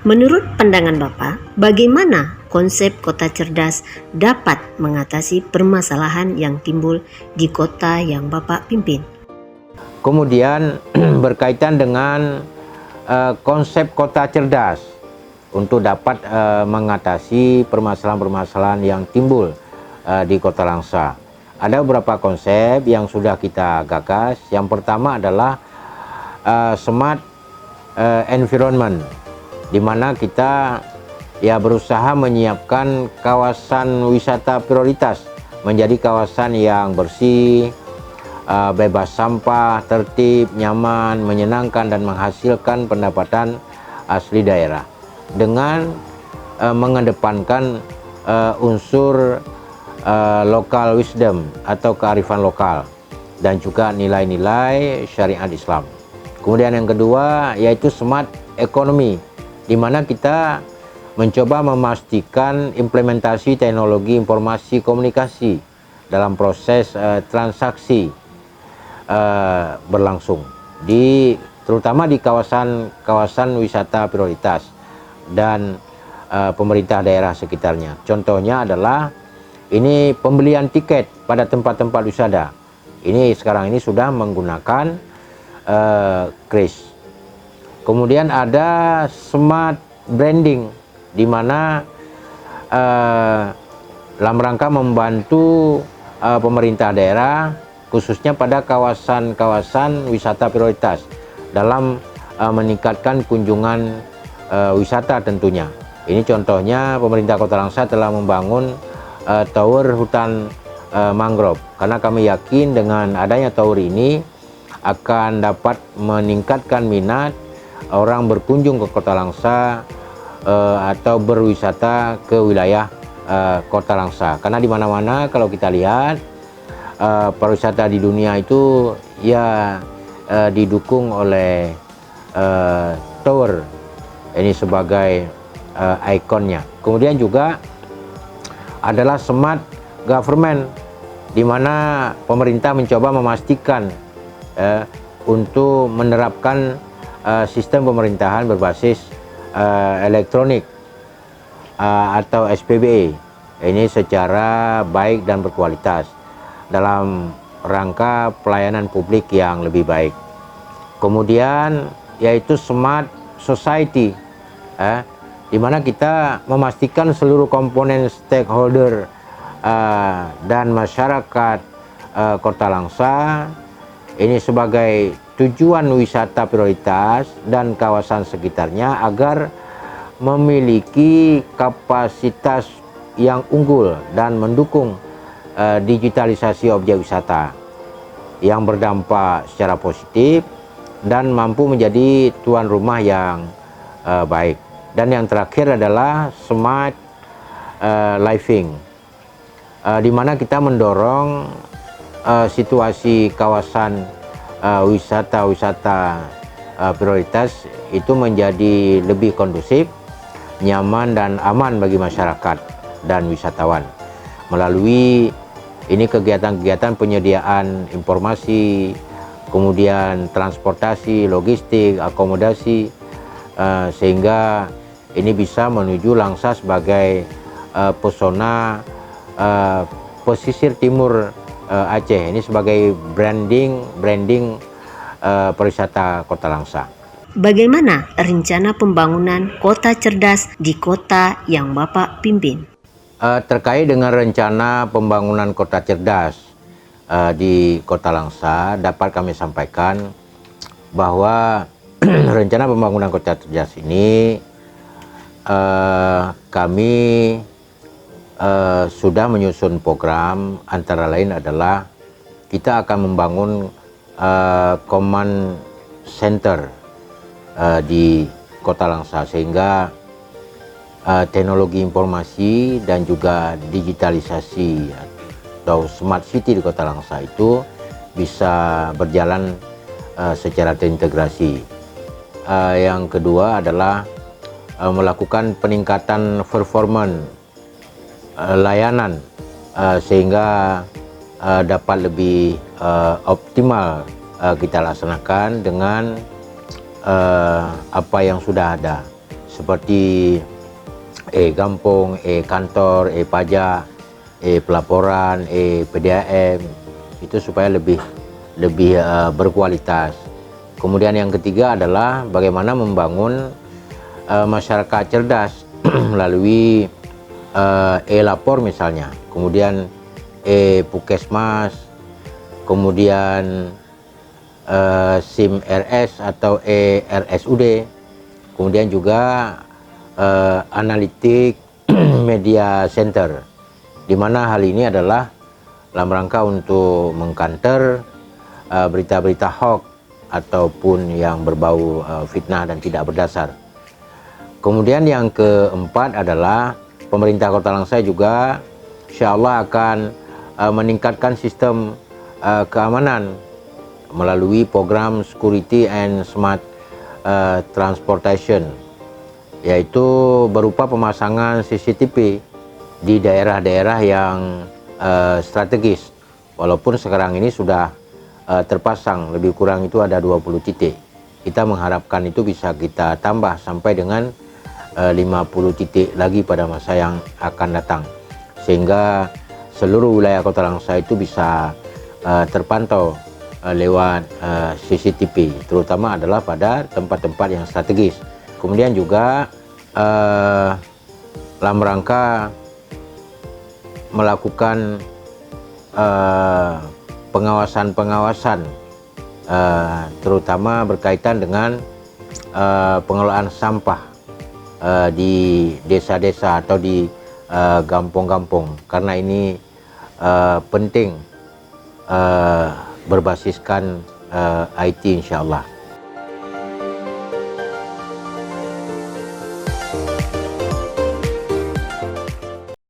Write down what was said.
Menurut pandangan Bapak, bagaimana konsep kota cerdas dapat mengatasi permasalahan yang timbul di kota yang Bapak pimpin? Kemudian berkaitan dengan konsep kota cerdas untuk dapat mengatasi permasalahan-permasalahan yang timbul di Kota Langsa. Ada beberapa konsep yang sudah kita gagas. Yang pertama adalah smart environment, di mana kita berusaha menyiapkan kawasan wisata prioritas menjadi kawasan yang bersih, bebas sampah, tertib, nyaman, menyenangkan, dan menghasilkan pendapatan asli daerah dengan mengedepankan unsur local wisdom atau kearifan lokal dan juga nilai-nilai syariat Islam. Kemudian yang kedua yaitu smart economy, di mana kita mencoba memastikan implementasi teknologi informasi komunikasi dalam proses transaksi berlangsung terutama di kawasan wisata prioritas dan pemerintah daerah sekitarnya. Contohnya adalah ini pembelian tiket pada tempat-tempat wisata. Ini sekarang ini sudah menggunakan kris. Kemudian ada smart branding, di mana dalam rangka membantu pemerintah daerah khususnya pada kawasan-kawasan wisata prioritas dalam meningkatkan kunjungan wisata tentunya. Ini contohnya pemerintah Kota Langsa telah membangun tower hutan mangrove, karena kami yakin dengan adanya tower ini akan dapat meningkatkan minat orang berkunjung ke Kota Langsa atau berwisata ke wilayah Kota Langsa. Karena di mana-mana kalau kita lihat pariwisata di dunia itu didukung oleh tower ini sebagai ikonnya. Kemudian juga adalah smart government, di mana pemerintah mencoba memastikan untuk menerapkan sistem pemerintahan berbasis elektronik atau SPBE ini secara baik dan berkualitas dalam rangka pelayanan publik yang lebih baik. Kemudian yaitu smart society, di mana kita memastikan seluruh komponen stakeholder dan masyarakat Kota Langsa ini sebagai tujuan wisata prioritas dan kawasan sekitarnya agar memiliki kapasitas yang unggul dan mendukung digitalisasi objek wisata yang berdampak secara positif dan mampu menjadi tuan rumah yang baik. Dan yang terakhir adalah smart living, di mana kita mendorong situasi kawasan wisata prioritas itu menjadi lebih kondusif, nyaman dan aman bagi masyarakat dan wisatawan melalui ini kegiatan-kegiatan penyediaan informasi, kemudian transportasi, logistik, akomodasi, sehingga ini bisa menuju Langsa sebagai pesona pesisir timur Aceh, ini sebagai branding pariwisata Kota Langsa. Bagaimana rencana pembangunan kota cerdas di kota yang Bapak pimpin? Terkait dengan rencana pembangunan kota cerdas di Kota Langsa, dapat kami sampaikan bahwa rencana pembangunan kota cerdas ini kami sudah menyusun program, antara lain adalah kita akan membangun command center di Kota Langsa, sehingga teknologi informasi dan juga digitalisasi atau smart city di Kota Langsa itu bisa berjalan secara terintegrasi. Yang kedua adalah melakukan peningkatan performance layanan sehingga dapat lebih optimal kita laksanakan dengan apa yang sudah ada, seperti e-gampung, e-kantor, e-pajak, e-pelaporan, e-PDAM, itu supaya lebih berkualitas. Kemudian yang ketiga adalah bagaimana membangun masyarakat cerdas melalui e-lapor misalnya, kemudian e-Pukesmas, kemudian SIM RS atau e-RSUD, kemudian juga analitik media center, di mana hal ini adalah dalam rangka untuk mengcounter berita-berita hoax ataupun yang berbau fitnah dan tidak berdasar. Kemudian yang keempat adalah pemerintah Kota Langsai juga insya Allah akan meningkatkan sistem keamanan melalui program Security and Smart Transportation, yaitu berupa pemasangan CCTV di daerah-daerah yang strategis. Walaupun sekarang ini sudah terpasang lebih kurang itu ada 20 titik. Kita mengharapkan itu bisa kita tambah sampai dengan 50 titik lagi pada masa yang akan datang, sehingga seluruh wilayah Kota Langsai itu bisa terpantau lewat CCTV, terutama adalah pada tempat-tempat yang strategis. Kemudian juga dalam rangka melakukan pengawasan terutama berkaitan dengan pengelolaan sampah di desa-desa atau di kampung-kampung, karena ini penting berbasiskan IT insya Allah.